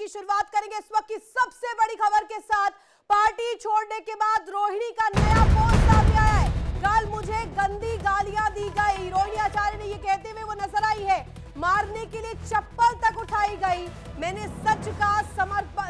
शुरुआत करेंगे इस वक्त की सबसे बड़ी खबर के साथ। पार्टी छोड़ने के बाद रोहिणी का नया पोस्ट सामने आया है। कल मुझे गंदी गालियां दी गई, रोहिणी आचार्य ने ये कहते हुए वो नजर आई है। मारने के लिए चप्पल तक उठाई गई। मैंने सच का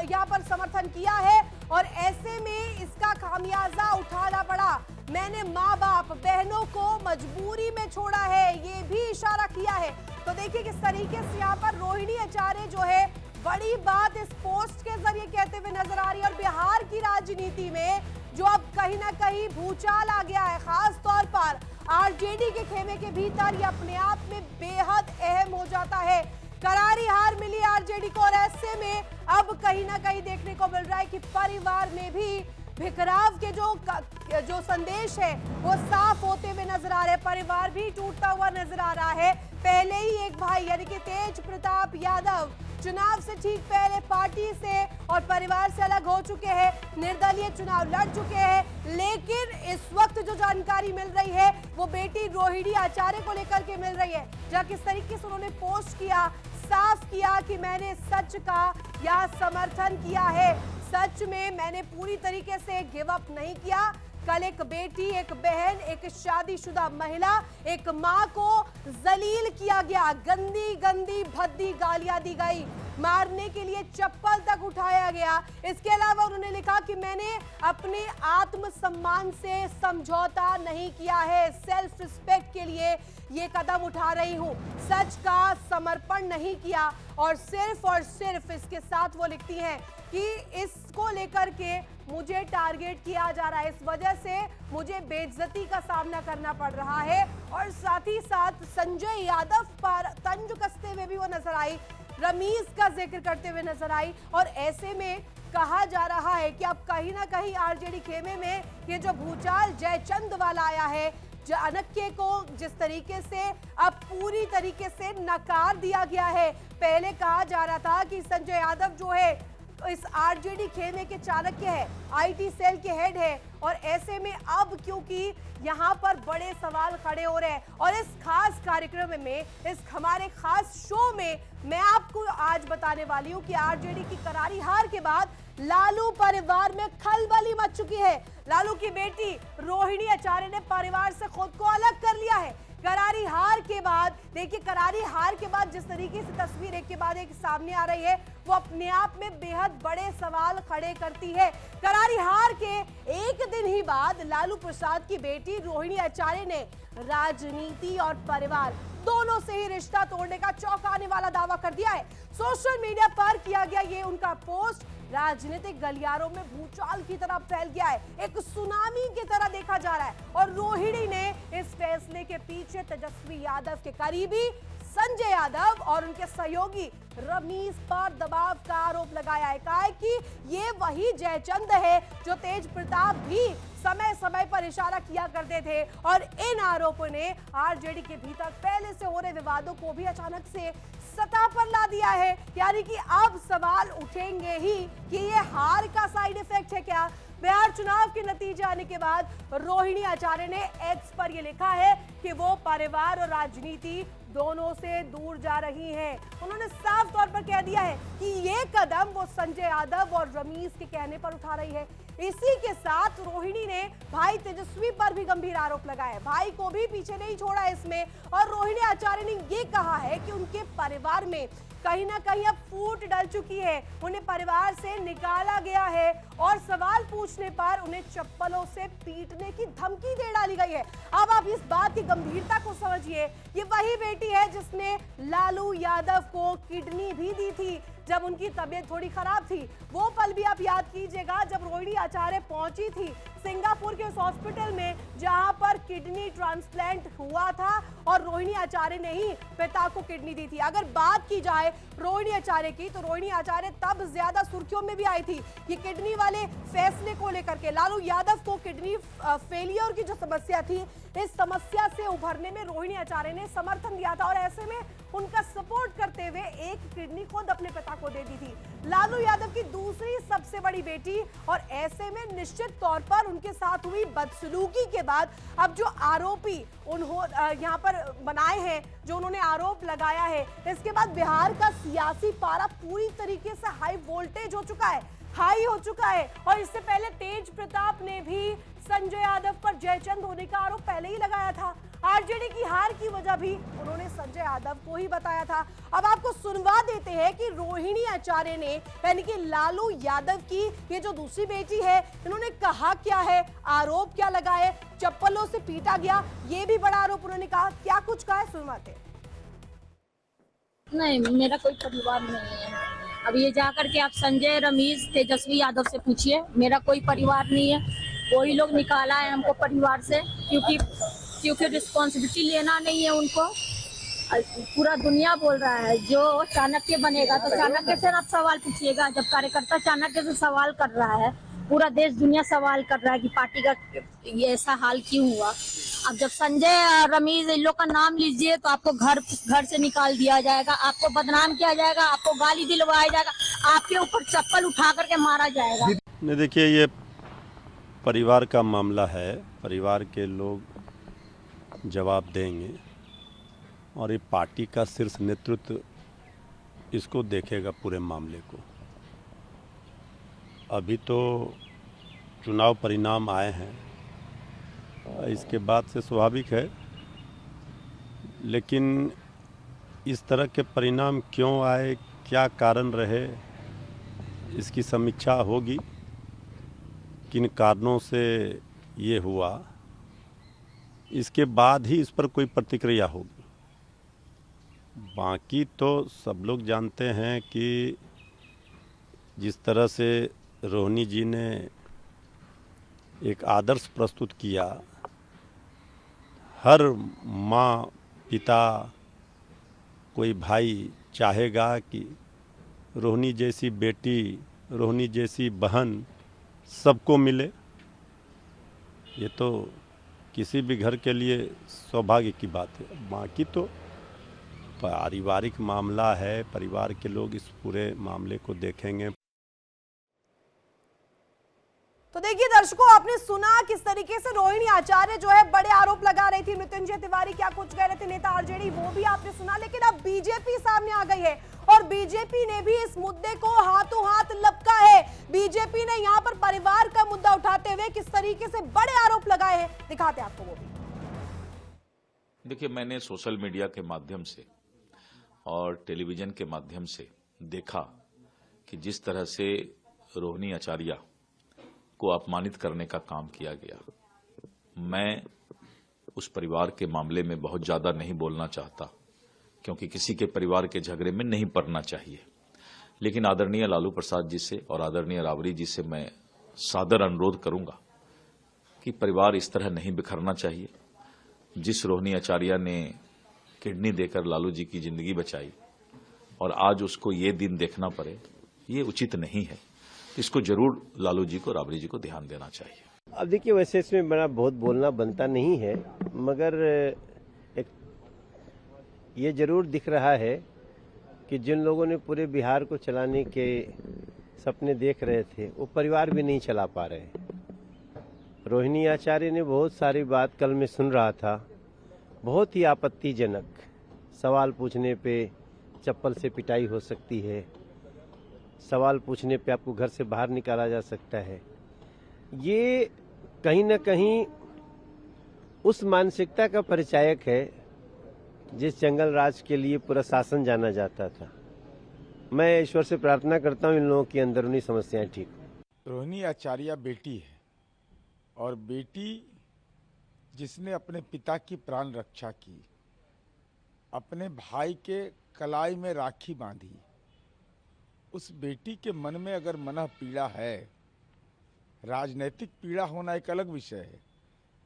यहाँ पर समर्थन किया है और ऐसे में इसका खामियाजा उठाना पड़ा। मैंने माँ बाप बहनों को मजबूरी में छोड़ा है, ये भी इशारा किया है। तो देखिए किस तरीके से यहाँ पर रोहिणी आचार्य जो है बड़ी बात इस पोस्ट के जरिए कहते हुए नजर आ रही है। और बिहार की राजनीति में जो अब कहीं ना कहीं भूचाल आ गया है, खास तौर पर आरजेडी के खेमे के भीतर, ये अपने आप में बेहद अहम हो जाता है। करारी हार मिली आरजेडी को और ऐसे में अब कहीं ना कहीं देखने को मिल रहा है कि परिवार में भी बिखराव के जो संदेश है वो साफ होते हुए नजर आ रहे हैं। परिवार भी टूटता हुआ नजर आ रहा है। पहले ही एक भाई यानी कि तेज प्रताप यादव चुनाव से ठीक पहले पार्टी से और परिवार से अलग हो चुके हैं, निर्दलीय चुनाव लड़ चुके हैं। लेकिन इस वक्त जो जानकारी मिल रही है वो बेटी रोहिणी आचार्य को लेकर के मिल रही है, जहाँ किस तरीके से उन्होंने पोस्ट किया, साफ किया कि मैंने सच का या समर्थन किया है। सच में मैंने पूरी तरीके से गिव अप नहीं किया। कल एक बेटी, एक बहन, एक शादीशुदा महिला, एक मां को जलील किया गया, गंदी गंदी भद्दी गालियां दी गई, मारने के लिए चप्पल तक उठाया गया। इसके अलावा उन्होंने लिखा कि मैंने अपने आत्मसम्मान से समझौता नहीं किया है, सेल्फ रिस्पेक्ट के लिए ये कदम उठा रही हूं, सच का समर्पण नहीं किया। और सिर्फ इसके साथ वो लिखती हैं कि इसको लेकर के मुझे टारगेट किया जा रहा है, इस वजह से मुझे बेइज्जती का सामना करना पड़ रहा है। और साथ ही साथ संजय यादव पर तंज कसते हुए भी वो नजर आई, रमीज का जिक्र करते हुए नजर आई। और ऐसे में कहा जा रहा है कि अब कहीं ना कहीं आरजेडी खेमे में ये जो भूचाल जयचंद वाला आया है, चाणक्य को जिस तरीके से अब पूरी तरीके से नकार दिया गया है। पहले कहा जा रहा था कि संजय यादव जो है इस आरजेडी खेमे के चाणक्य है, आईटी सेल के हेड है। और ऐसे में अब क्योंकि यहाँ पर बड़े सवाल खड़े हो रहे हैं और इस खास कार्यक्रम में, इस हमारे खास शो में मैं आपको आज बताने वाली हूँ कि आरजेडी की करारी हार के बाद लालू परिवार में खलबली मच चुकी है। लालू की बेटी रोहिणी आचार्य ने परिवार से खुद को अलग कर लिया है करारी हार के बाद। देखिए करारी हार के बाद जिस तरीके से तस्वीर एक के बाद एक सामने आ रही है वो अपने आप में बेहद बड़े सवाल खड़े करती है। करारी हार के एक दिन ही बाद लालू प्रसाद की बेटी रोहिणी आचार्य ने राजनीति और परिवार दोनों से ही रिश्ता तोड़ने का चौंकाने वाला दावा कर दिया है। सोशल मीडिया पर किया गया ये उनका पोस्ट राजनीतिक गलियारों में भूचाल की तरह फैल गया है, एक सुनामी की तरह देखा जा रहा है। और रोहिणी ने इस फैसले के पीछे तेजस्वी यादव के करीबी संजय यादव और उनके सहयोगी रमीज पर दबाव का आरोप लगाया है। कहा है कि ये वही जयचंद है जो तेज प्रताप भी समय समय पर इशारा किया करते थे। और इन आरोपों ने आरजेडी के भीतर पहले से हो रहे विवादों को भी अचानक से सतह पर ला दिया है। यानी कि अब सवाल उठेंगे ही कि ये हार का साइड इफेक्ट है क्या। बिहार चुनाव के नतीजे आने के बाद रोहिणी आचार्य ने एक्स पर यह लिखा है कि वो परिवार और राजनीति दोनों से दूर जा रही हैं। उन्होंने साफ तौर पर कह दिया है कि ये कदम वो संजय यादव और रमीज के कहने पर उठा रही है। इसी के साथ रोहिणी ने भाई तेजस्वी पर भी गंभीर आरोप लगाए, भाई को भी पीछे नहीं छोड़ा इसमें। और रोहिणी आचार्य ने ये कहा है कि उनके परिवार में कहीं ना कहीं अब फूट डल चुकी है, उन्हें परिवार से निकाला गया है और सवाल पूछने पर उन्हें चप्पलों से पीटने की धमकी दे डाली गई है। अब आप इस बात की गंभीरता को समझिए, ये वही बेटी है जिसने लालू यादव को किडनी भी दी थी जब उनकी तबीयत थोड़ी खराब थी। वो पल भी आप याद कीजिएगा जब रोहिणी आचार्य पहुंची थी सिंगापुर के उस हॉस्पिटल में जहां पर किडनी ट्रांसप्लांट हुआ था और रोहिणी आचार्य ने ही पिता को किडनी दी थी। अगर बात की जाए रोहिणी आचार्य की तो रोहिणी आचार्य तब ज्यादा सुर्खियों में भी आई थी ये किडनी वाले फैसले को लेकर के। लालू यादव को किडनी फेलियर की जो समस्या थी, इस समस्या से उभरने में रोहिणी आचार्य ने समर्थन दिया था और ऐसे में उनका सपोर्ट करते हुए एक किडनी खुद अपने पिता को दे दी थी। लालू यादव की दूसरी सबसे बड़ी बेटी, और ऐसे में निश्चित तौर पर उनके साथ हुई बदसलूकी के बाद अब जो आरोपी उन्होंने यहाँ पर बनाए हैं, जो उन्होंने आरोप लगाया है, इसके बाद बिहार का सियासी पारा पूरी तरीके से हाई वोल्टेज हो चुका है, हाई हो चुका है। और इससे पहले तेज प्रताप ने भी संजय यादव पर जयचंद होने का आरोप पहले ही लगाया था। आरजेडी की हार की वजह भी उन्होंने संजय यादव को ही बताया था। अब आपको सुनवा देते हैं कि रोहिणी आचार्य ने, यानी कि लालू यादव की ये जो दूसरी बेटी है, इन्होंने कहा क्या है, आरोप क्या लगाए, चप्पलों से पीटा गया, ये भी बड़ा आरोप उन्होंने कहा। क्या कुछ कहा है, सुनवाते हैं। नहीं, मेरा कोई परिवार नहीं है। अब ये जाकर के आप संजय, रमेश, तेजस्वी यादव से पूछिए, मेरा कोई परिवार नहीं है। वही लोग निकाला है हमको परिवार से, क्योंकि रिस्पॉन्सिबिलिटी लेना नहीं है उनको। पूरा दुनिया बोल रहा है जो चाणक्य बनेगा, तो चाणक्य से आप सवाल पूछिएगा। जब कार्यकर्ता चाणक्य से सवाल कर रहा है, पूरा देश दुनिया सवाल कर रहा है कि पार्टी का ये ऐसा हाल क्यों हुआ। अब जब संजय, रमेश, इन लोग का नाम लीजिए तो आपको घर से निकाल दिया जाएगा, आपको बदनाम किया जाएगा, आपको गाली दिलवाया जाएगा, आपके ऊपर चप्पल उठा करके मारा जाएगा। नहीं, देखिए, ये परिवार का मामला है, परिवार के लोग जवाब देंगे और ये पार्टी का शीर्ष नेतृत्व इसको देखेगा पूरे मामले को। अभी तो चुनाव परिणाम आए हैं, इसके बाद से स्वाभाविक है, लेकिन इस तरह के परिणाम क्यों आए, क्या कारण रहे, इसकी समीक्षा होगी। किन कारणों से ये हुआ, इसके बाद ही इस पर कोई प्रतिक्रिया होगी। बाकी तो सब लोग जानते हैं कि जिस तरह से रोहिणी जी ने एक आदर्श प्रस्तुत किया, हर माँ, पिता, कोई भाई चाहेगा कि रोहिणी जैसी बेटी, रोहिणी जैसी बहन सबको मिले। ये तो किसी भी घर के लिए सौभाग्य की बात है। बाकी तो पारिवारिक मामला है, परिवार के लोग इस पूरे मामले को देखेंगे। तो देखिए दर्शकों, आपने सुना किस तरीके से रोहिणी आचार्य जो है बड़े आरोप लगा रही थी। मृत्युंजय तिवारी क्या कुछ कह रहे थे, नेता आरजेडी, वो भी आपने सुना। लेकिन अब बीजेपी सामने आ गई है और बीजेपी ने भी इस मुद्दे को हाथों हाथ लपका है। बीजेपी ने यहां पर परिवार का मुद्दा उठाते हुए किस तरीके से बड़े आरोप लगाए हैं, दिखाते आपको वो भी। देखिए, मैंने सोशल मीडिया के माध्यम से और टेलीविजन के माध्यम से देखा कि जिस तरह से रोहिणी आचार्य को अपमानित करने का काम किया गया। मैं उस परिवार के मामले में बहुत ज्यादा नहीं बोलना चाहता, क्योंकि किसी के परिवार के झगड़े में नहीं पड़ना चाहिए। लेकिन आदरणीय लालू प्रसाद जी से और आदरणीय राबड़ी जी से मैं सादर अनुरोध करूंगा कि परिवार इस तरह नहीं बिखरना चाहिए। जिस रोहिणी आचार्य ने किडनी देकर लालू जी की जिंदगी बचाई और आज उसको ये दिन देखना पड़े, ये उचित नहीं है। इसको जरूर लालू जी को, राबड़ी जी को ध्यान देना चाहिए। अब देखिए, वैसे इसमें बड़ा बहुत बोलना बनता नहीं है, मगर एक ये जरूर दिख रहा है कि जिन लोगों ने पूरे बिहार को चलाने के सपने देख रहे थे, वो परिवार भी नहीं चला पा रहे। रोहिणी आचार्य ने बहुत सारी बात कल मैं सुन रहा था, बहुत ही आपत्तिजनक। सवाल पूछने पे चप्पल से पिटाई हो सकती है, सवाल पूछने पे आपको घर से बाहर निकाला जा सकता है। ये कहीं न कहीं उस मानसिकता का परिचायक है जिस जंगल राज के लिए पूरा शासन जाना जाता था। मैं ईश्वर से प्रार्थना करता हूँ इन लोगों की अंदरूनी समस्याएं ठीक। रोहिणी आचार्य बेटी है, और बेटी जिसने अपने पिता की प्राण रक्षा की, अपने भाई के कलाई में राखी बांधी, उस बेटी के मन में अगर मनः पीड़ा है, राजनीतिक पीड़ा होना एक अलग विषय है,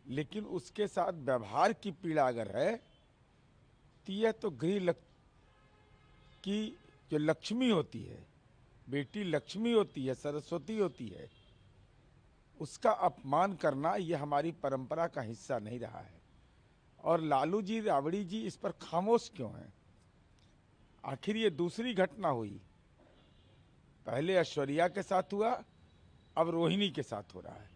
लेकिन उसके साथ व्यवहार की पीड़ा अगर है, तो यह तो गृह की जो लक्ष्मी होती है, बेटी लक्ष्मी होती है, सरस्वती होती है, उसका अपमान करना यह हमारी परंपरा का हिस्सा नहीं रहा है। और लालू जी, राबड़ी जी इस पर खामोश क्यों हैं? आखिर ये दूसरी घटना हुई। पहले ऐश्वर्या के साथ हुआ, अब रोहिणी के साथ हो रहा है।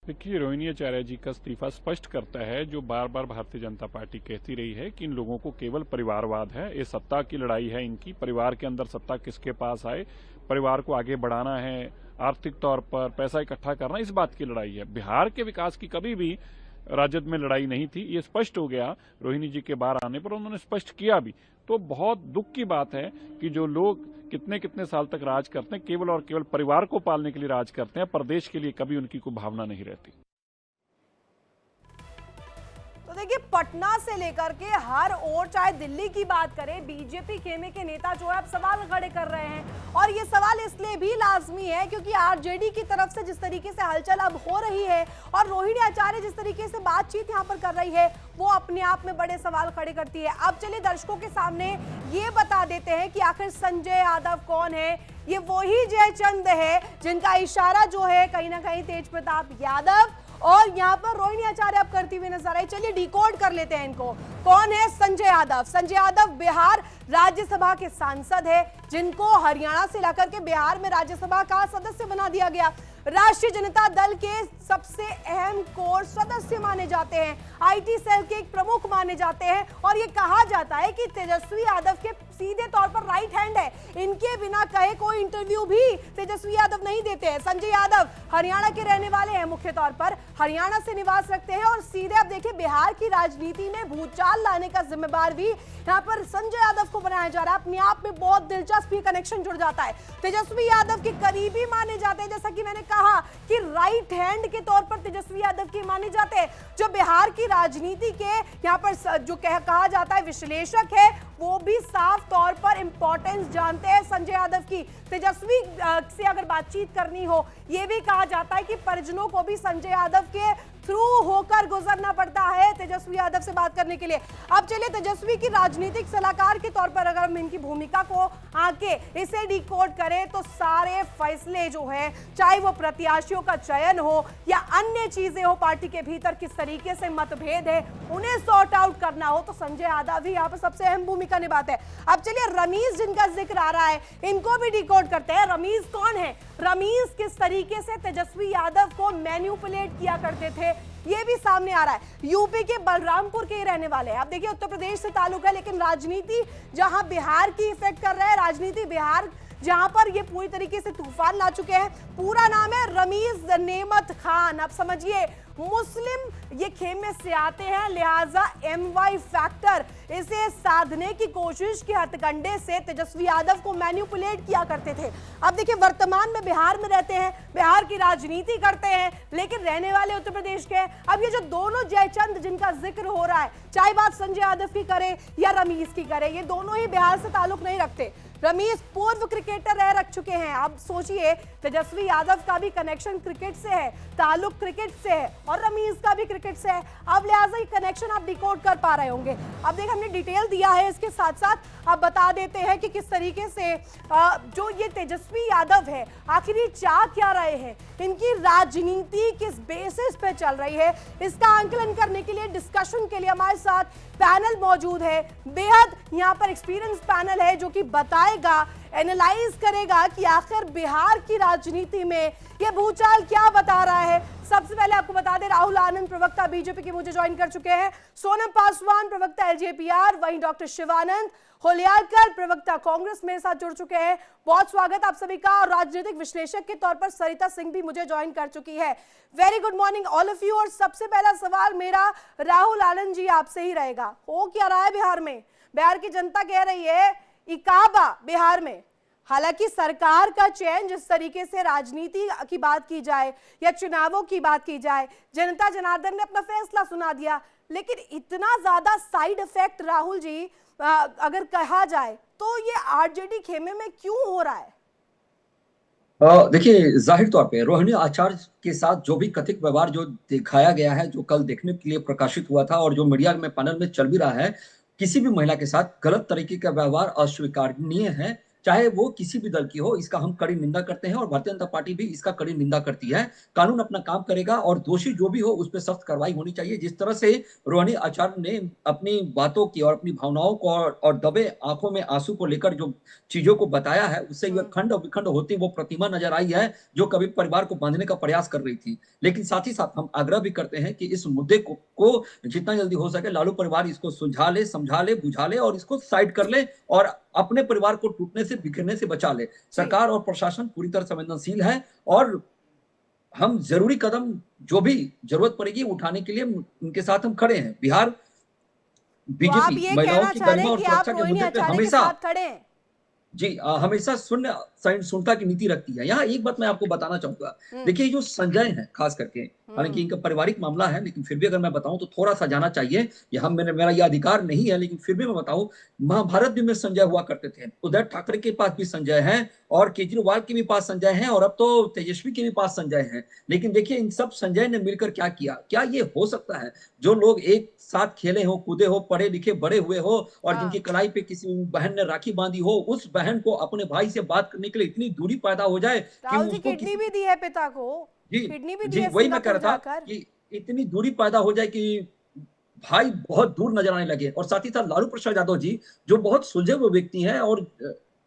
देखिए, रोहिणी आचार्य जी का इस्तीफा स्पष्ट करता है जो बार बार भारतीय जनता पार्टी कहती रही है कि इन लोगों को केवल परिवारवाद है, ये सत्ता की लड़ाई है इनकी, परिवार के अंदर सत्ता किसके पास आए, परिवार को आगे बढ़ाना है, आर्थिक तौर पर पैसा इकट्ठा करना, इस बात की लड़ाई है। बिहार के विकास की कभी भी राजद में लड़ाई नहीं थी, ये स्पष्ट हो गया रोहिणी जी के बाहर आने पर, उन्होंने स्पष्ट किया भी। तो बहुत दुख की बात है कि जो लोग कितने कितने साल तक राज करते हैं, केवल और केवल परिवार को पालने के लिए राज करते हैं, प्रदेश के लिए कभी उनकी कोई भावना नहीं रहती। तो देखिए, पटना से लेकर के हर ओर, चाहे दिल्ली की बात करें, बीजेपी खेमे के नेता जो है अब सवाल खड़े कर रहे हैं। और ये सवाल इसलिए भी लाजमी है क्योंकि आरजेडी की तरफ से जिस तरीके से हलचल अब हो रही है और रोहिणी आचार्य जिस तरीके से बातचीत यहाँ पर कर रही है, वो अपने आप में बड़े सवाल खड़े करती है। अब चलिए दर्शकों के सामने ये बता देते हैं कि आखिर संजय यादव कौन है। ये वही जयचंद है जिनका इशारा जो है कहीं ना कहीं तेज प्रताप यादव और यहाँ पर रोहिणी आचार्य अब करती हुई नजर आई। चलिए डिकोड कर लेते हैं इनको। कौन है संजय यादव? संजय यादव बिहार राज्यसभा के सांसद है जिनको हरियाणा से लाकर के बिहार में राज्यसभा का सदस्य बना दिया गया। राष्ट्रीय जनता दल के सबसे अहम कोर सदस्य माने जाते हैं, आईटी सेल के एक प्रमुख माने जाते हैं और ये कहा जाता है कि तेजस्वी यादव के सीधे तौर पर राइट हैंड है। इनके बिना कहे कोई इंटरव्यू भी तेजस्वी यादव नहीं देते हैं। संजय यादव हरियाणा के रहने वाले हैं, मुख्य तौर पर हरियाणा से निवास रखते हैं और सीधे अब देखिए बिहार की राजनीति में भूचाल लाने का जिम्मेदार भी यहाँ पर संजय यादव को बनाया जा रहा है। अपने आप में बहुत दिलचस्प कनेक्शन जुड़ जाता है। तेजस्वी यादव के करीबी माने जाते हैं, जैसा कि मैंने कहा कि राइट हैंड के तौर पर तेजस्वी यादव के माने जाते हैं। जो बिहार की राजनीति के यहाँ पर जो कहा जाता है विश्लेषक है, वो भी साफ तौर पर इंपॉर्टेंस जानते हैं संजय यादव की। तेजस्वी से अगर बातचीत करनी हो, ये भी कहा जाता है कि परिजनों को भी संजय यादव के थ्रू होकर गुजरना पड़ता है तेजस्वी यादव से बात करने के लिए। अब चलिए तेजस्वी की राजनीतिक सलाहकार के तौर पर अगर हम इनकी भूमिका को आके इसे डिकोड करें तो सारे फैसले जो है, चाहे वो प्रत्याशियों का चयन हो या अन्य चीजें हो, पार्टी के भीतर किस तरीके से मतभेद है उन्हें सॉर्ट आउट करना हो, तो संजय यादव ही यहाँ पर सबसे अहम भूमिका निभाते हैं। अब चलिए रमीज जिनका जिक्र आ रहा है, इनको भी डिकोड करते हैं। रमीज कौन है? रमीज किस तरीके से तेजस्वी यादव को मैनिपुलेट किया करते थे, ये भी सामने आ रहा है। यूपी के बलरामपुर के रहने वाले हैं। अब देखिए उत्तर प्रदेश से ताल्लुक है, लेकिन राजनीति जहां बिहार की इफेक्ट कर रहा है, राजनीति बिहार जहां पर ये पूरी तरीके से तूफान ला चुके हैं। पूरा नाम है रमीज नेमत खान। अब समझिए मुस्लिम ये खेमे से आते हैं, लिहाजा MY फैक्टर इसे साधने की कोशिश के हथकंडे से तेजस्वी यादव को मैनिपुलेट किया करते थे। अब देखिए वर्तमान में बिहार में रहते हैं, बिहार की राजनीति करते हैं, लेकिन रहने वाले उत्तर प्रदेश के। अब ये जो दोनों जयचंद जिनका जिक्र हो रहा है, चाहे बात संजय यादव की करे या रमीज की करे, ये दोनों ही बिहार से ताल्लुक नहीं रखते। रमीज पूर्व क्रिकेटर रह चुके हैं। अब सोचिए तेजस्वी यादव का भी कनेक्शन क्रिकेट से है, ताल्लुक क्रिकेट से है और रमीज का भी क्रिकेट से है। अब लिहाजा ये कनेक्शन आप डिकोड कर पा रहे होंगे। अब देख हमने डिटेल दिया है, इसके साथ साथ अब बता देते हैं कि किस तरीके से जो ये तेजस्वी यादव है आखिर ये चाह क्या रहे हैं, इनकी राजनीति किस बेसिस पे चल रही है, इसका आंकलन करने के लिए डिस्कशन के लिए हमारे साथ पैनल मौजूद है। बेहद यहाँ पर एक्सपीरियंस पैनल है जो कि बताएगा, एनालाइज करेगा कि आखिर बिहार की राजनीति में ये भूचाल क्या बता रहा है। सबसे पहले आपको बता दें राहुल आनंद प्रवक्ता बीजेपी के मुझे ज्वाइन कर चुके हैं, सोनम पासवान प्रवक्ता LJPR, वहीं डॉक्टर शिवानंद होलियारकर प्रवक्ता कांग्रेस मेरे साथ जुड़ चुके हैं। बहुत स्वागत आप सभी का। और राजनीतिक विश्लेषक के तौर पर सरिता सिंह भी मुझे ज्वाइन कर चुकी है। Very good morning all of you. और सबसे पहला सवाल मेरा राहुल आनंद जी आपसे ही रहेगा। हो क्या रहा है बिहार में? बिहार की जनता कह रही है इकाबा बिहार में। हालांकि सरकार का चयन जिस तरीके से राजनीति की बात की जाए या चुनावों की बात की जाए, जनता जनार्दन ने अपना फैसला सुना दिया, लेकिन इतना ज्यादा साइड इफेक्ट राहुल जी अगर कहा जाए तो ये आरजेडी खेमे में क्यों हो रहा है? देखिए जाहिर तौर पे रोहिणी आचार्य के साथ जो भी कथित व्यवहार जो दिखाया गया है, जो कल देखने के लिए प्रकाशित हुआ था और जो मीडिया में पैनल में चल भी रहा है, किसी भी महिला के साथ गलत तरीके का व्यवहार अस्वीकारनीय है। चाहे वो किसी भी दल की हो, इसका हम कड़ी निंदा करते हैं और भारतीय जनता पार्टी भी इसका कड़ी निंदा करती है। कानून अपना काम करेगा और दोषी जो भी हो उस पर सख्त कार्रवाई होनी चाहिए। जिस तरह से रोहिणी आचार्य ने अपनी बातों की और अपनी भावनाओं को और दबे आंखों में आंसू को लेकर जो चीजों को बताया है, उससे वह खंड और विखंड होती वो प्रतिमा नजर आई है जो कभी परिवार को बांधने का प्रयास कर रही थी। लेकिन साथ ही साथ हम आग्रह भी करते हैं कि इस मुद्दे को जितना जल्दी हो सके लालू परिवार इसको सुलझा ले, समझा ले, बुझा ले और इसको साइड कर ले और अपने परिवार को टूटने से, बिखरने से बचा ले। सरकार और प्रशासन पूरी तरह संवेदनशील है और हम जरूरी कदम जो भी जरूरत पड़ेगी उठाने के लिए उनके साथ हम खड़े हैं। बिहार तो आप बीजेपी ये महिलाओं कहना की चाह रहे गरिमा हैं और कि आप सुरक्षा के रोहिणी मुद्दे पे आचार्य के हमेशा साथ खड़े हैं? जी हमेशा शून्य सहिष्णुता की नीति रखती है। यहाँ एक बात मैं आपको बताना चाहूंगा, देखिए जो संजय है खास करके, हालांकि इनका पारिवारिक मामला है लेकिन फिर भी अगर मैं बताऊं तो थोड़ा सा जाना चाहिए। यह मेरा यह अधिकार नहीं है लेकिन फिर भी मैं बताऊं, महाभारत भी में संजय हुआ करते थे, उद्धव ठाकरे के पास भी संजय है और केजरीवाल के भी पास संजय है और अब तो तेजस्वी के भी पास संजय है। लेकिन देखिए इन सब संजय ने मिलकर क्या किया? क्या ये हो सकता है जो लोग एक साथ खेले हो, कूदे हो, पढ़े लिखे बड़े हुए हो और जिनकी कलाई पे किसी बहन ने राखी बांधी हो, उस बहन को अपने भाई से बात करने के लिए इतनी दूरी पैदा हो जाए कि राहुल जी उसको किडनी भी दी है पिता को, जी किडनी भी दी जी है वही मैं कह सिंगापुर रहा था जाकर। कि इतनी दूरी पैदा हो जाए कि भाई बहुत दूर नजर आने लगे। और साथ ही साथ लालू प्रसाद यादव जी जो बहुत सुलझे हुए व्यक्ति हैं और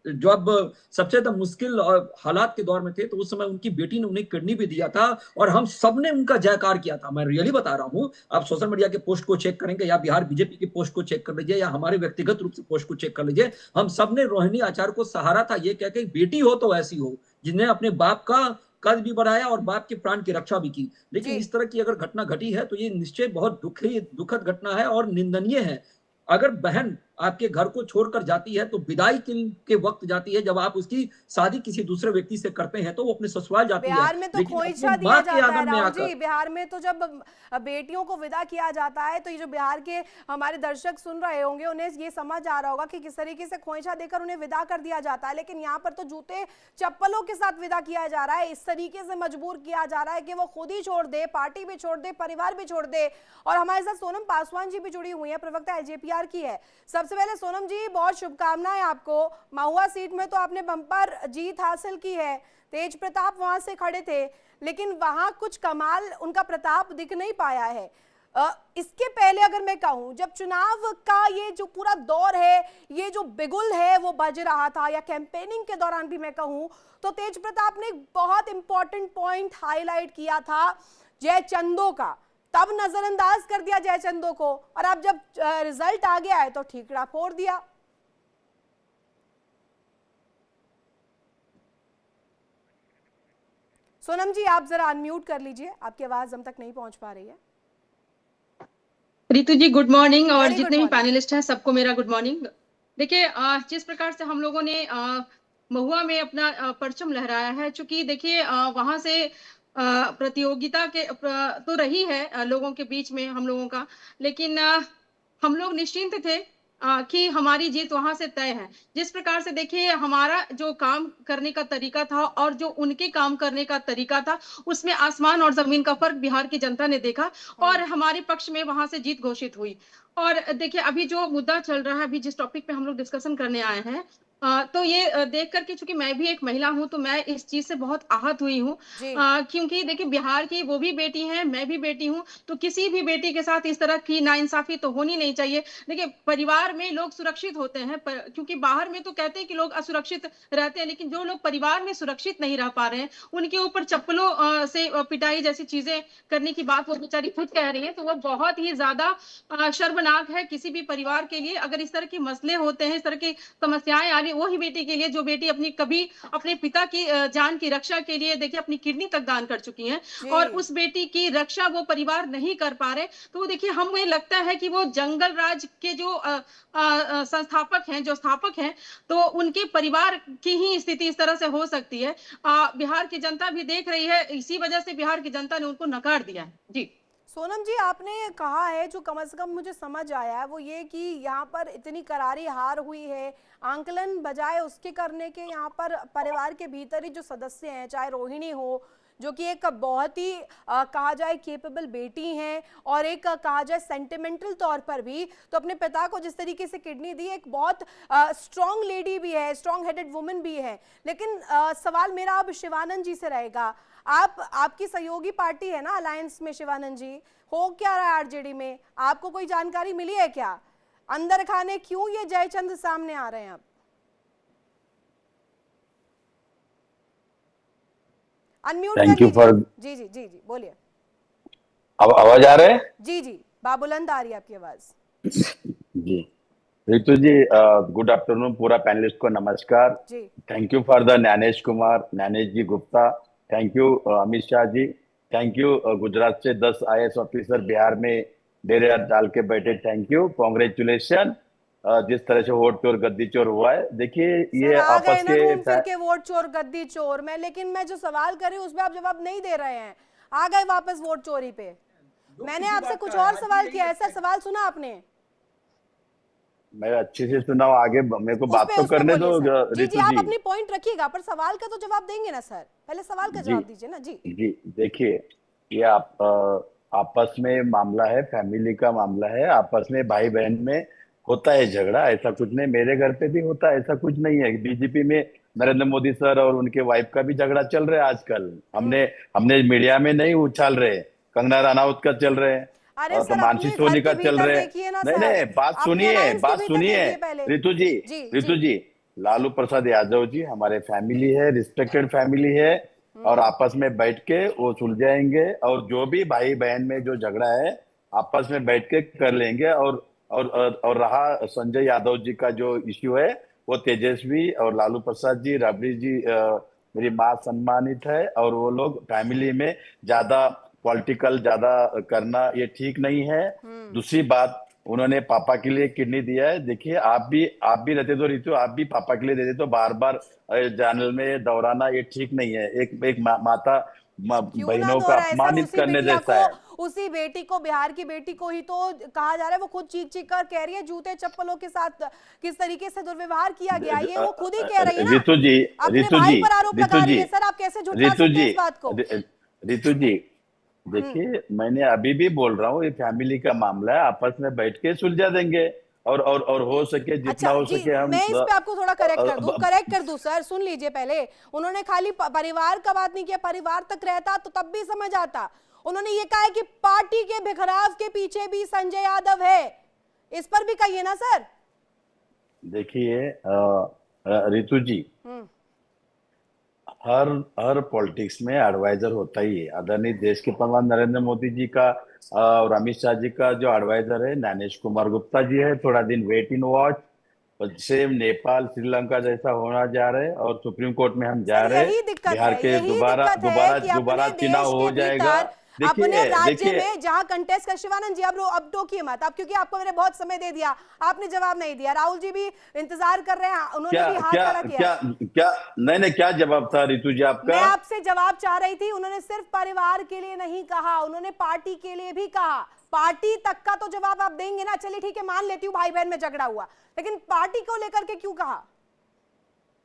जो अब सबसे ज्यादा मुश्किल हालात के दौर में थे तो उस समय उनकी बेटी ने उन्हें किडनी भी दिया था और हम सबने उनका जयकार किया था। मैं रियली बता रहा हूं, आप सोशल मीडिया के पोस्ट को चेक करेंगे या बिहार बीजेपी के पोस्ट को चेक कर लीजिए या हमारे व्यक्तिगत रूप से पोस्ट को चेक कर लीजिए, हम सबने रोहिणी आचार्य को सहारा था ये कह के बेटी हो तो ऐसी हो जिन्हें अपने बाप का कद भी बढ़ाया और बाप के प्राण की रक्षा भी की। लेकिन इस तरह की अगर घटना घटी है तो ये निश्चय बहुत दुखद घटना है और निंदनीय है। अगर बहन आपके घर को छोड़कर जाती है तो विदाई के वक्त जाती है, जब आप उसकी शादी किसी दूसरे व्यक्ति से करते हैं तो वो अपने ससुराल जाती है। बिहार में तो लेकिन खोइछा अपनी दिया माँ के जाता है आंगन में राहुल जी, आकर बिहार में तो जब बेटियों को विदा किया जाता है तो ये जो बिहार के हमारे दर्शक सुन रहे होंगे उन्हें ये समझ आ रहा होगा कि किस तरीके से खोइछा देकर उन्हें विदा कर दिया जाता है। लेकिन यहाँ पर तो जूते चप्पलों के साथ विदा किया जा रहा है, इस तरीके से मजबूर किया जा रहा है कि वो खुद ही छोड़ दे, पार्टी भी छोड़ दे, परिवार भी छोड़ दे। और हमारे साथ सोनम पासवान जी भी जुड़ी हुई है, प्रवक्ता एलजेपीआर की है। सबसे पहले सोनम जी बहुत शुभकामनाएं आपको, महुआ सीट में तो आपने बम्पर जीत हासिल की है, तेज प्रताप वहां से खड़े थे लेकिन वहां कुछ कमाल उनका प्रताप दिख नहीं पाया है। इसके पहले अगर मैं कहूं जब चुनाव का ये जो पूरा दौर है, ये जो बिगुल है वो बज रहा था या कैंपेनिंग के दौरान भी मैं कहूं तो तेज प्रताप ने एक बहुत इंपॉर्टेंट पॉइंट हाईलाइट किया था जयचंदो का, तब नजरअंदाज कर दिया जयचंदो को और अब जब रिजल्ट आ गया है तो ठीकरा फोड़ दिया। सोनम जी आप जरा अनम्यूट कर लीजिए, आपकी आवाज हम तक नहीं पहुंच पा रही है। रितु जी गुड मॉर्निंग और Very good जितने भी morning. पैनलिस्ट हैं सबको मेरा गुड मॉर्निंग। देखिए जिस प्रकार से हम लोगों ने महुआ में अपना परचम लहराया है, चूंकि देखिए वहां से प्रतियोगिता के तो रही है लोगों के बीच में हम लोगों का, लेकिन हम लोग निश्चिंत थे कि हमारी जीत वहां से तय है। जिस प्रकार से देखिए हमारा जो काम करने का तरीका था और जो उनके काम करने का तरीका था उसमें आसमान और जमीन का फर्क बिहार की जनता ने देखा और हमारे पक्ष में वहां से जीत घोषित हुई। और देखिए अभी जो मुद्दा चल रहा है, अभी जिस टॉपिक पे हम लोग डिस्कशन करने आए हैं, तो ये देख करके, चूंकि मैं भी एक महिला हूं तो मैं इस चीज से बहुत आहत हुई हूं, क्योंकि देखिए बिहार की वो भी बेटी है, मैं भी बेटी हूं, तो किसी भी बेटी के साथ इस तरह की नाइंसाफी तो होनी नहीं चाहिए। देखिए परिवार में लोग सुरक्षित होते हैं, क्योंकि बाहर में तो कहते हैं कि लोग असुरक्षित रहते हैं, लेकिन जो लोग परिवार में सुरक्षित नहीं रह पा रहे हैं उनके ऊपर चप्पलों से पिटाई जैसी चीजें करने की बात वो बेचारी खुद कह रही है, तो वो बहुत ही ज्यादा शर्मनाक है किसी भी परिवार के लिए। अगर इस तरह के मसले होते हैं, इस तरह की समस्याएं आ रही, वही बेटी के लिए जो बेटी अपनी कभी अपने पिता की जान की रक्षा के लिए देखिए अपनी किडनी तक दान कर चुकी हैं और उस बेटी की रक्षा वो परिवार नहीं कर पा रहे, तो देखिए हमें लगता है कि वो जंगल राज के जो संस्थापक हैं, जो स्थापक हैं, तो उनके परिवार की ही स्थिति इस तरह से हो सकती है। बिहार की जनता भी देख रही है, इसी वजह से बिहार की जनता ने उनको नकार दिया है। जी सोनम जी आपने कहा है, जो कम से कम मुझे समझ आया है वो ये कि यहाँ पर इतनी करारी हार हुई है, आंकलन बजाय उसके करने के यहाँ पर परिवार के भीतर ही जो सदस्य हैं, चाहे रोहिणी हो जो कि एक बहुत ही कहा जाए केपेबल बेटी हैं और एक कहा जाए सेंटिमेंटल तौर पर भी, तो अपने पिता को जिस तरीके से किडनी दी, एक बहुत स्ट्रॉन्ग लेडी भी है, स्ट्रॉन्ग हेडेड वुमन भी है। लेकिन सवाल मेरा अब शिवानंद जी से रहेगा, आपकी सहयोगी पार्टी है ना अलायंस में, शिवानंद जी, हो क्या रहा है आरजेडी में? आपको कोई जानकारी मिली है क्या? अंदर खाने क्यों ये जयचंद सामने आ रहे हैं? अब अनम्यूट थैंक यू फॉर। जी जी जी जी बोलिए। अब आवाज आ रहा है? जी जी बाबुलंद आ रही है आपकी आवाज। जी रितु जी, गुड आफ्टरनून पूरा पैनलिस्ट को नमस्कार। जी thank you for the Gyanesh Kumar, Gyanesh ji Gupta, thank you Amit Shah ji, thank you Gujarat से 10 IAS ऑफिसर बिहार में डेरे डाल के बैठे, थैंक यू, कांग्रेचुलेशन। जिस तरह से वोट चोर गद्दी चोर हुआ है, देखिए ये आपस के घूम फिर के वोट चोर गद्दी चोर में, लेकिन मैं जो सवाल कर रही हूँ उसमें आप जवाब नहीं दे रहे हैं, आ गए वापस वोट चोरी पे। मैंने आपसे कुछ और सवाल किया, ऐसा सवाल सुना आपने? मैं अच्छे से सुना हूँ, आगे मेरे को बात तो करने दो जी रितु जी, आप जी। अपनी पॉइंट रखिएगा पर सवाल का तो जवाब देंगे ना सर, पहले सवाल का जवाब दीजिए ना। जी जी देखिए, ये आपस में मामला है, फैमिली का मामला है, आपस में भाई बहन में होता है झगड़ा, ऐसा कुछ नहीं, मेरे घर पे भी होता है, ऐसा कुछ नहीं है। बीजेपी में नरेंद्र मोदी सर और उनके वाइफ का भी झगड़ा चल रहा है आजकल, हमने मीडिया में नहीं उछाल रहे, कंगना रनावत का चल रहे हैं और तो मानसी सोनी का चल रहे हैं। नहीं, बात सुनिए रितु जी, लालू प्रसाद यादव जी हमारे फैमिली है, रिस्पेक्टेड फैमिली है, और आपस में बैठ के वो सुलझाएंगे, और जो भी भाई बहन में जो झगड़ा है आपस में बैठ के कर लेंगे। और रहा संजय यादव जी का जो इश्यू है, वो तेजस्वी और लालू प्रसाद जी, राबड़ी जी, मेरी माँ सम्मानित है, और वो लोग फैमिली में ज्यादा पॉलिटिकल ज्यादा करना ये ठीक नहीं है। दूसरी बात, उन्होंने पापा के लिए किडनी दिया है, देखिए आप भी रहते तो रितु, आप भी पापा के लिए देते तो बार बार चैनल में दौड़ाना ये ठीक नहीं है। एक माता बहनों का अपमानित करने जैसा है। उसी बेटी को, बिहार की बेटी को ही तो कहा जा रहा है, वो खुद चीख चीख कर कह रही है जूते चप्पलों के साथ किस तरीके से दुर्व्यवहार किया गया, ये वो खुद ही कह रही है ना। रितु जी, सर आप कैसे झुठला सकते हैं इस बात को? रितु जी देखिए, मैंने अभी भी बोल रहा हूँ, ये फैमिली का मामला है, आपस में बैठ के सुलझा देंगे, और हो सके जितना हो सके हम। मैं इस पे आपको थोड़ा करेक्ट कर दूं सर, सुन लीजिए पहले। उन्होंने खाली परिवार का बात नहीं किया, परिवार तक रहता तो तब भी समझ आता। उन्होंने ये कहा है कि पार्टी के बिखराव के पीछे भी संजय यादव है, इस पर भी कहिए ना सर। देखिए रितु जी, हर पॉलिटिक्स में एडवाइजर होता ही है। आदरणीय देश के प्रधान नरेंद्र मोदी जी का और अमित शाह जी का जो एडवाइजर है ज्ञानेश कुमार गुप्ता जी है, थोड़ा दिन wait in watch. Same Nepal Sri Lanka जैसा होना जा रहा है, और सुप्रीम कोर्ट में हम जा रहे हैं, बिहार के दोबारा चुनाव हो जाएगा। अपने राज्य में जहां कंटेस्ट कर, शिवानंद जी अब टोकिए मत आप, क्योंकि आपको मैंने बहुत समय दे दिया, आपने जवाब नहीं दिया। राहुल जी भी इंतजार कर रहे हैं, उन्होंने भी हाथ खड़ा किया। नहीं, क्या जवाब था रितु जी आपका? मैं आपसे जवाब चाह रही थी। उन्होंने सिर्फ परिवार के लिए नहीं कहा, उन्होंने पार्टी के लिए भी कहा। पार्टी तक का तो जवाब आप देंगे ना? चलिए ठीक है, मान लेती हूँ भाई बहन में झगड़ा हुआ, लेकिन पार्टी को लेकर के क्यों कहा?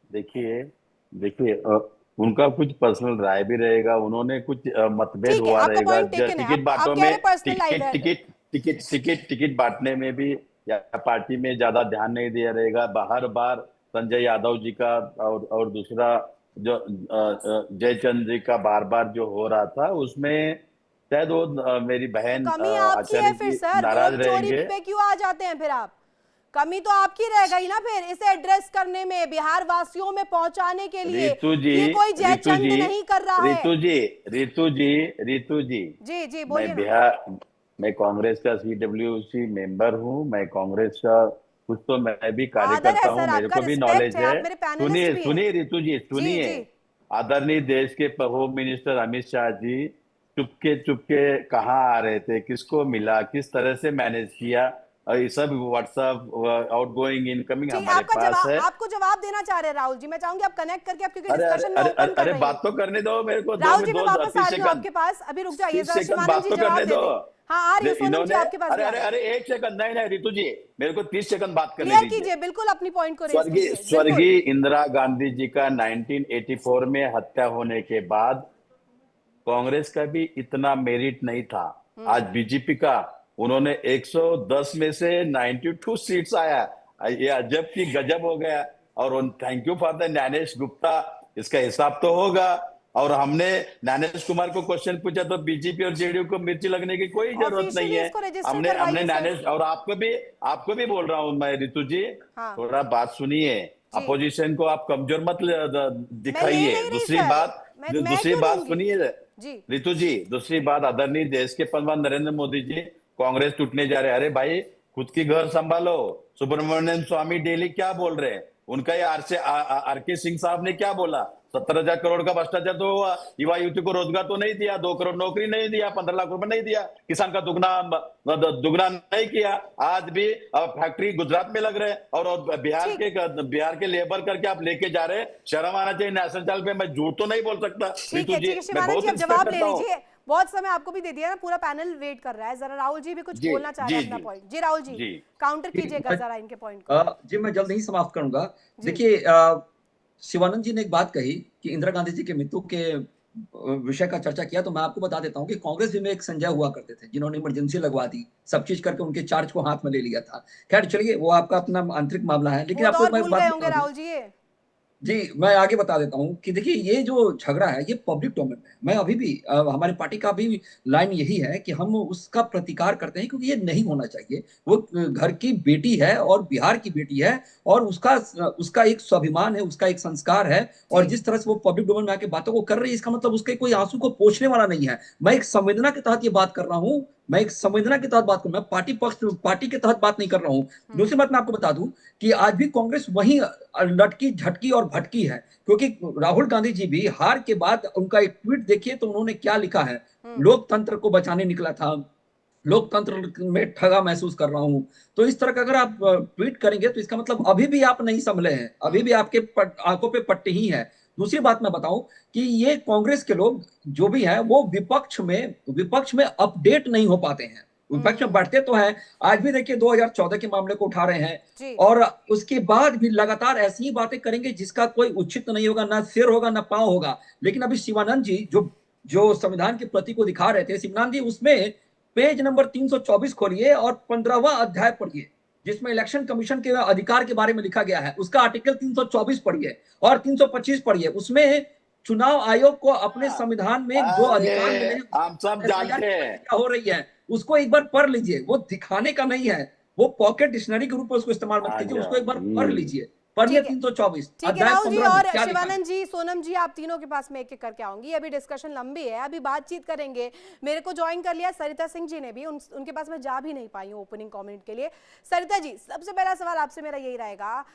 देखिए उनका कुछ पर्सनल राय भी रहेगा, उन्होंने कुछ मतभेद हुआ रहेगा टिकट बांटों में, टिकट बांटने में भी, या पार्टी में ज्यादा ध्यान नहीं दिया रहेगा। हर बार संजय यादव जी का और दूसरा जो जयचंद जी का बार जो हो रहा था, उसमें शायद वो मेरी बहन आचार्य जी नाराज रहेंगे। पे क्यों आ जाते हैं फिर आप? कमी तो आपकी रह गई ना फिर इसे एड्रेस करने में, बिहार वासियों में पहुंचाने के लिए। ये कोई जयचंद नहीं कर रहा है। रितु जी बोलिए। मैं कांग्रेस का CWC मेंबर हूँ, मैं कांग्रेस का कुछ तो मैं भी कार्य करता हूँ, मेरे को भी नॉलेज है। सुनिए रितु जी, सुनिए। आदरणीय देश के होम मिनिस्टर अमित शाह जी चुपके कहाँ आ रहे थे, किसको मिला, किस तरह से मैनेज किया, ये सब व्हाट्सएप आउटगोइंग इनकमिंग हमारे पास है। आपको जवाब देना चाह रहे हैं राहुल जी, मैं चाहूंगी आप कनेक्ट करके, आप क्योंकि डिस्कशन में ओपन कर रहे हैं। बात तो करने दो मेरे को। राहुल जी मैं वापस आ रही हूं आपके पास, अभी रुक जाइए जरा, शिवानंद जी जवाब दे दें। हाँ आ रही हूं सोनम जी आपके पास। अरे 1 सेकंड, नहीं रितु जी, मेरे को 30 सेकंड बात करने दीजिए। कीजिए बिल्कुल अपनी पॉइंट को रेज कीजिए। स्वर्गीय इंदिरा गांधी जी का 1984 में हत्या होने के बाद कांग्रेस का भी इतना मेरिट नहीं था। आज बीजेपी का उन्होंने 110 में से 92 सीट्स आया, ये अजब की गजब हो गया। और thank you for the Gyanesh Gupta, इसका हिसाब तो होगा। और हमने ज्ञानेश कुमार को क्वेश्चन पूछा तो बीजेपी और जेडीयू को मिर्ची लगने की कोई जरूरत नहीं है। इसको रजिस्टर हमने करवाइए सर। ज्ञानेश, और आपको भी बोल रहा हूं मैं, रितु जी हाँ। थोड़ा बात सुनिए। अपोजिशन को आप कमजोर मत दिखाइए। दूसरी सर। बात मैं दूसरी क्यों बात दूंगी? सुनिए जी रितु जी, दूसरी बात, आदरणीय देश के प्रधान नरेंद्र मोदी जी, कांग्रेस टूटने जा रहे हैं। अरे भाई, खुद की घर संभालो। सुब्रमण्यम स्वामी डेली क्या बोल रहे हैं? उनका ये आर के सिंह साहब ने क्या बोला? 17,000 करोड़ का भ्रष्टाचार तो हुआ, युवा युवती को रोजगार तो नहीं दिया, 2 करोड़ नौकरी नहीं दिया, 15 लाख रुपए नहीं दिया, किसान का दुगना नहीं किया। आज भी फैक्ट्री गुजरात में लग रहे हैं, और बिहार के लेबर करके आप लेके जा रहे हैं। शर्म आना चाहिए। नेशनल चैनल पे मैं झूठ तो नहीं बोल सकता। ठीक है शिवानंद जी, अब जवाब ले लीजिए। बहुत समय आपको भी दे दिया ना, पूरा पैनल वेट कर रहा है। जरा राहुल जी भी कुछ बोलना चाह रहे हैं अपना पॉइंट। जी राहुल जी, काउंटर कीजिएगा जरा इनके पॉइंट को। जी मैं जल्द ही समाप्त करूंगा। देखिए, शिवानंद जी ने एक बात कही कि इंदिरा गांधी जी के मृत्यु के विषय का चर्चा किया, तो मैं आपको बता देता हूं कि कांग्रेस में एक संजय हुआ करते थे जिन्होंने इमरजेंसी लगवा दी, सब चीज करके उनके चार्ज को हाथ में ले लिया था। खैर चलिए, वो आपका अपना आंतरिक मामला है। लेकिन आपको मैं भूल गए होंगे राहुल जी। जी मैं आगे बता देता हूं कि देखिए, ये जो झगड़ा है ये पब्लिक डोमेन में है। मैं अभी भी हमारी पार्टी का भी लाइन यही है कि हम उसका प्रतिकार करते हैं, क्योंकि ये नहीं होना चाहिए। वो घर की बेटी है और बिहार की बेटी है, और उसका एक स्वाभिमान है, उसका एक संस्कार है। और जिस तरह से वो पब्लिक डोमेन में आके बातों को कर रही है, इसका मतलब उसके कोई आंसू को पोंछने वाला नहीं है। मैं एक संवेदना के तहत ये बात कर रहा हूं, मैं एक संवेदना के तहत बात कर रहा हूं, मैं पार्टी के तहत बात नहीं कर रहा हूं। दूसरी बात मैं आपको बता दूं कि आज भी कांग्रेस वही लटकी झटकी और भटकी है, क्योंकि राहुल गांधी जी भी हार के बाद उनका एक ट्वीट देखिए तो उन्होंने क्या लिखा है। लोकतंत्र को बचाने निकला था, लोकतंत्र में ठगा महसूस कर रहा हूं। तो इस तरह का अगर आप ट्वीट करेंगे तो इसका मतलब अभी भी आप नहीं संभले हैं, अभी भी आपके आंखों पे पट्टी ही है। दूसरी बात मैं बताऊं कि ये कांग्रेस के लोग जो भी हैं वो विपक्ष में अपडेट नहीं हो पाते हैं। विपक्ष में बढ़ते तो हैं, आज भी देखिए 2014 के मामले को उठा रहे हैं, और उसके बाद भी लगातार ऐसी ही बातें करेंगे जिसका कोई उचित नहीं होगा, ना सिर होगा ना पांव होगा। लेकिन अभी शिवानंद जी जो संविधान की प्रति को दिखा रहे थे, शिवानंद जी उसमें पेज नंबर 324 खोलिए और 15वां अध्याय पढ़िए, जिसमें इलेक्शन कमीशन के अधिकार के बारे में लिखा गया है। उसका आर्टिकल 324 पढ़िए और 325 पढ़िए। उसमें चुनाव आयोग को अपने संविधान में जो अधिकार मिले हम सब जानते हैं क्या हो रही है, उसको एक बार पढ़ लीजिए। वो दिखाने का नहीं है, वो पॉकेट डिक्शनरी के रूप में उसको इस्तेमाल मत कीजिए, उसको एक बार पढ़ लीजिए। पढ़िए 324 ठीक है राहुल जी और शिवानंद जी, सोनम जी, आप तीनों के पास में एक एक करके आऊंगी। अभी डिस्कशन लंबी है, अभी बातचीत करेंगे। मेरे को ज्वाइन कर लिया सरिता सिंह जी ने भी, उनके पास मैं जा भी नहीं पाई हूँ ओपनिंग कमेंट के लिए। सरिता जी, सबसे पहला सवाल आपसे मेरा यही रहेगा,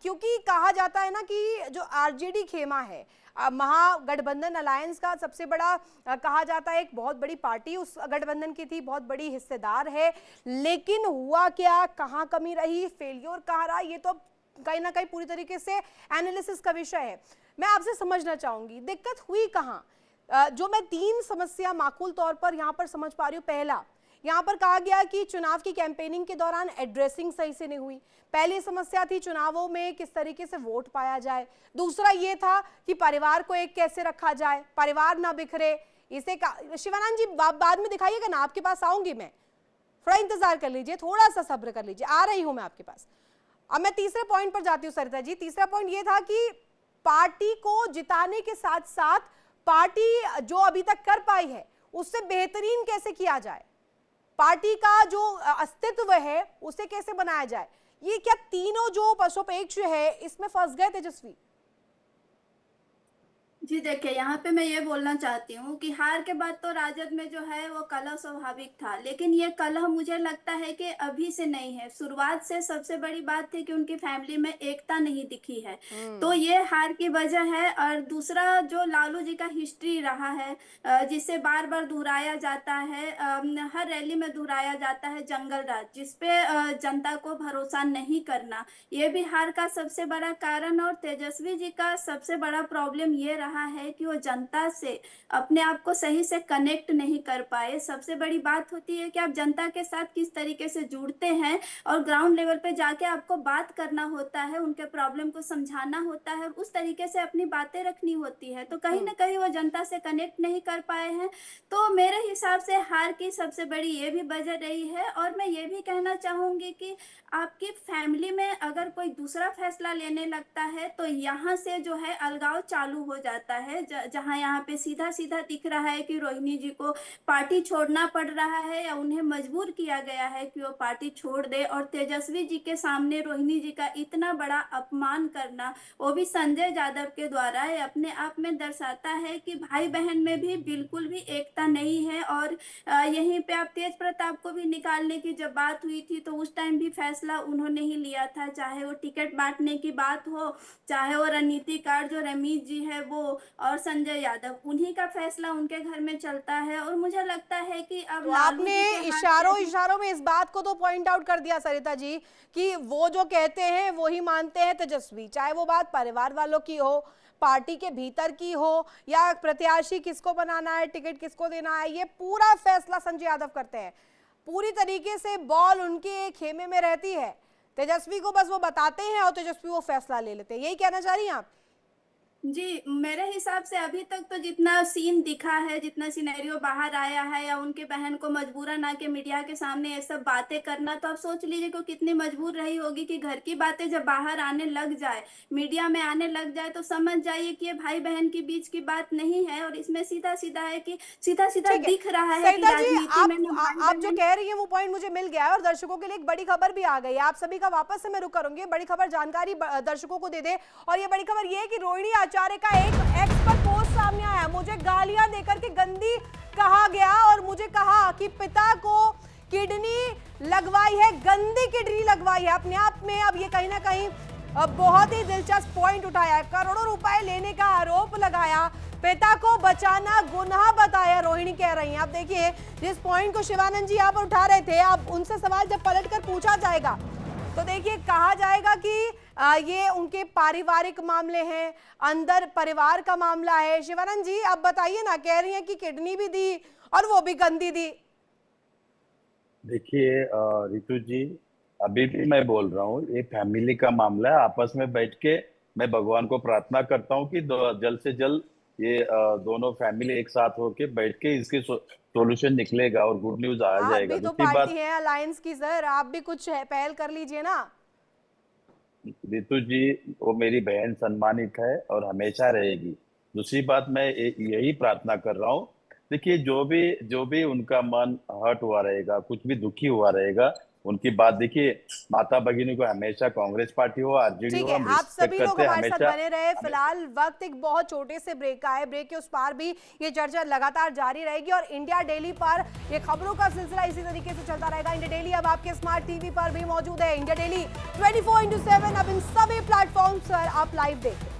क्योंकि कहा जाता है ना कि जो आरजेडी खेमा है, महागठबंधन अलायंस का सबसे बड़ा कहा जाता है, एक बहुत बड़ी पार्टी उस गठबंधन की थी, बहुत बड़ी हिस्सेदार है, लेकिन हुआ क्या, कहां कमी रही, फेलियर कहां रहा, ये तो कहीं ना कहीं पूरी तरीके से एनालिसिस का विषय है। मैं आपसे समझना चाहूंगी दिक्कत हुई कहां। जो मैं 3 समस्या माकूल तौर पर यहां पर समझ पा रही हूं। पहला, यहां पर कहा गया कि चुनाव की कैंपेनिंग के दौरान एड्रेसिंग सही से नहीं हुई। पहली समस्या थी चुनावों में किस तरीके से वोट पाया जाए। दूसरा ये था कि परिवार को एक कैसे रखा जाए, परिवार ना बिखरे। इसे शिवानंद जी बाद में दिखाइएगा ना, आपके पास आऊंगी मैं, थोड़ा इंतजार कर लीजिए, थोड़ा सा सब्र कर लीजिए, आ रही हूं मैं आपके पास। अब मैं तीसरे पॉइंट पर जाती हूँ सरिता जी। तीसरा पॉइंट ये था कि पार्टी को जिताने के साथ साथ पार्टी जो अभी तक कर पाई है उससे बेहतरीन कैसे किया जाए, पार्टी का जो अस्तित्व है उसे कैसे बनाया जाए। ये क्या तीनों जो पक्षोपेक्ष है इसमें फंस गए तेजस्वी? जी देखिए, यहाँ पे मैं ये बोलना चाहती हूँ कि हार के बाद तो राजद में जो है वो कलह स्वाभाविक था, लेकिन ये कलह मुझे लगता है कि अभी से नहीं है, शुरुआत से सबसे बड़ी बात थी कि उनकी फैमिली में एकता नहीं दिखी है, तो ये हार की वजह है। और दूसरा, जो लालू जी का हिस्ट्री रहा है जिसे बार बार दोहराया जाता है, हर रैली में दोहराया जाता है, जंगल राज, जिसपे जनता को भरोसा नहीं करना, ये भी हार का सबसे बड़ा कारण। और तेजस्वी जी का सबसे बड़ा प्रॉब्लम ये रहा रहा है कि वो जनता से अपने आप को सही से कनेक्ट नहीं कर पाए। सबसे बड़ी बात होती है कि आप जनता के साथ किस तरीके से जुड़ते हैं और ग्राउंड लेवल पे जाके आपको बात करना होता है, उनके प्रॉब्लम को समझाना होता है, उस तरीके से अपनी बातें रखनी होती है। तो कहीं ना कहीं वो जनता से कनेक्ट नहीं कर पाए हैं। तो मेरे हिसाब से हार की सबसे बड़ी ये भी वजह रही है। और मैं ये भी कहना चाहूंगी कि आपकी फैमिली में अगर कोई दूसरा फैसला लेने लगता है तो यहाँ से जो है अलगाव चालू हो जाता है। जहाँ यहाँ पे सीधा सीधा दिख रहा है कि रोहिणी जी को पार्टी छोड़ना पड़ रहा है या उन्हें मजबूर किया गया है कि वो पार्टी छोड़ दे, और तेजस्वी जी के सामने रोहिणी जी का इतना बड़ा अपमान करना, वो भी संजय यादव के द्वारा, ये अपने आप में दर्शाता है कि भाई बहन में भी बिल्कुल भी एकता नहीं है। और यहीं पे आप तेज प्रताप को भी निकालने की जब बात हुई थी तो उस टाइम भी फैसला उन्होंने ही लिया था, चाहे वो टिकट बांटने की बात हो, चाहे वो रणनीतिकार जो रमेश जी है वो, और संजय यादव, उन्हीं का फैसला उनके घर में चलता है। और मुझे लगता है कि अब तो आपने इशारों में इस बात को तो पॉइंट आउट कर दिया सरिता जी कि वो जो कहते हैं वो ही मानते हैं तेजस्वी, चाहे वो बात परिवार वालों की हो, पार्टी के भीतर की हो, या प्रत्याशी किसको बनाना है, टिकट किसको देना है, ये पूरा फैसला संजय यादव करते हैं। पूरी तरीके से बॉल उनके खेमे में रहती है, तेजस्वी को बस वो बताते हैं और तेजस्वी वो फैसला ले लेते हैं। यही कहना चाह रही हैं आप? जी, मेरे हिसाब से अभी तक तो जितना सीन दिखा है, जितना सिनेरियो बाहर आया है, या उनके बहन को मजबूरन आके मीडिया के सामने ये सब बातें करना, तो आप सोच लीजिए कि कितनी मजबूर रही होगी कि घर की बातें जब बाहर आने लग जाए, मीडिया में आने लग जाए, तो समझ जाइए कि ये भाई बहन के बीच की बात नहीं है। और इसमें सीधा सीधा है कि सीधा सीधा दिख रहा है कि राजनीति में आप जो कह रही है वो पॉइंट मुझे मिल गया है। और दर्शकों के लिए एक बड़ी खबर भी आ गई है, आप सभी का वापस से मैं रुक करूंगी। बड़ी खबर जानकारी दर्शकों को दे दे, और ये बड़ी खबर ये है कि रोहिणी आचार्य का एक एक्स पर पोस्ट सामने आया। मुझे गालियां देकर के गंदी कहा गया और मुझे कहा कि पिता को किडनी लगवाई है, गंदी किडनी लगवाई है अपने आप में। अब ये कहीं ना कहीं बहुत ही दिलचस्प पॉइंट उठाया है, करोड़ों रुपए लेने का आरोप लगाया, पिता को बचाना गुनाह बताया, रोहिणी कह रही हैं। आप देखिए जिस पॉइंट को शिवानंद जी आप उठा रहे थे, अब उनसे सवाल जब पलटकर पूछा जाएगा तो देखिए कहा जाएगा कि ये उनके पारिवारिक मामले हैं, अंदर परिवार का मामला है। शिवानंद जी आप बताइए ना, कह रही हैं कि किडनी भी दी और वो भी गंदी दी। देखिए रितु जी, अभी भी मैं बोल रहा हूँ, ये फैमिली का मामला है। आपस में बैठ के मैं भगवान को प्रार्थना करता हूँ कि जल्द से जल्द ये दोनों फैमिली एक साथ होके बैठ के इसके सॉल्यूशन निकलेगा और गुड न्यूज आ जाएगा। आप भी तो पार्टी है अलायंस की सर, आप भी कुछ पहल कर लीजिए ना। रितु जी, वो मेरी बहन सम्मानित है और हमेशा रहेगी। दूसरी बात मैं यही प्रार्थना कर रहा हूँ, देखिए जो भी उनका मन हर्ट हुआ रहेगा, कुछ भी दुखी हुआ रहेगा, उनकी बात देखिए, माता भगिनी को हमेशा कांग्रेस पार्टी हो, आरजेडी हो, हम आप सभी लोग हमारे साथ बने रहे। हमेशा फिलहाल वक्त एक बहुत छोटे से ब्रेक का है, ब्रेक के उस पार भी ये चर्चा लगातार जारी रहेगी और इंडिया डेली पर ये खबरों का सिलसिला इसी तरीके से चलता रहेगा। इंडिया डेली अब आपके स्मार्ट टीवी पर भी मौजूद है। इंडिया डेली 24/7 अब इन सभी प्लेटफॉर्म्स पर आप लाइव देखें।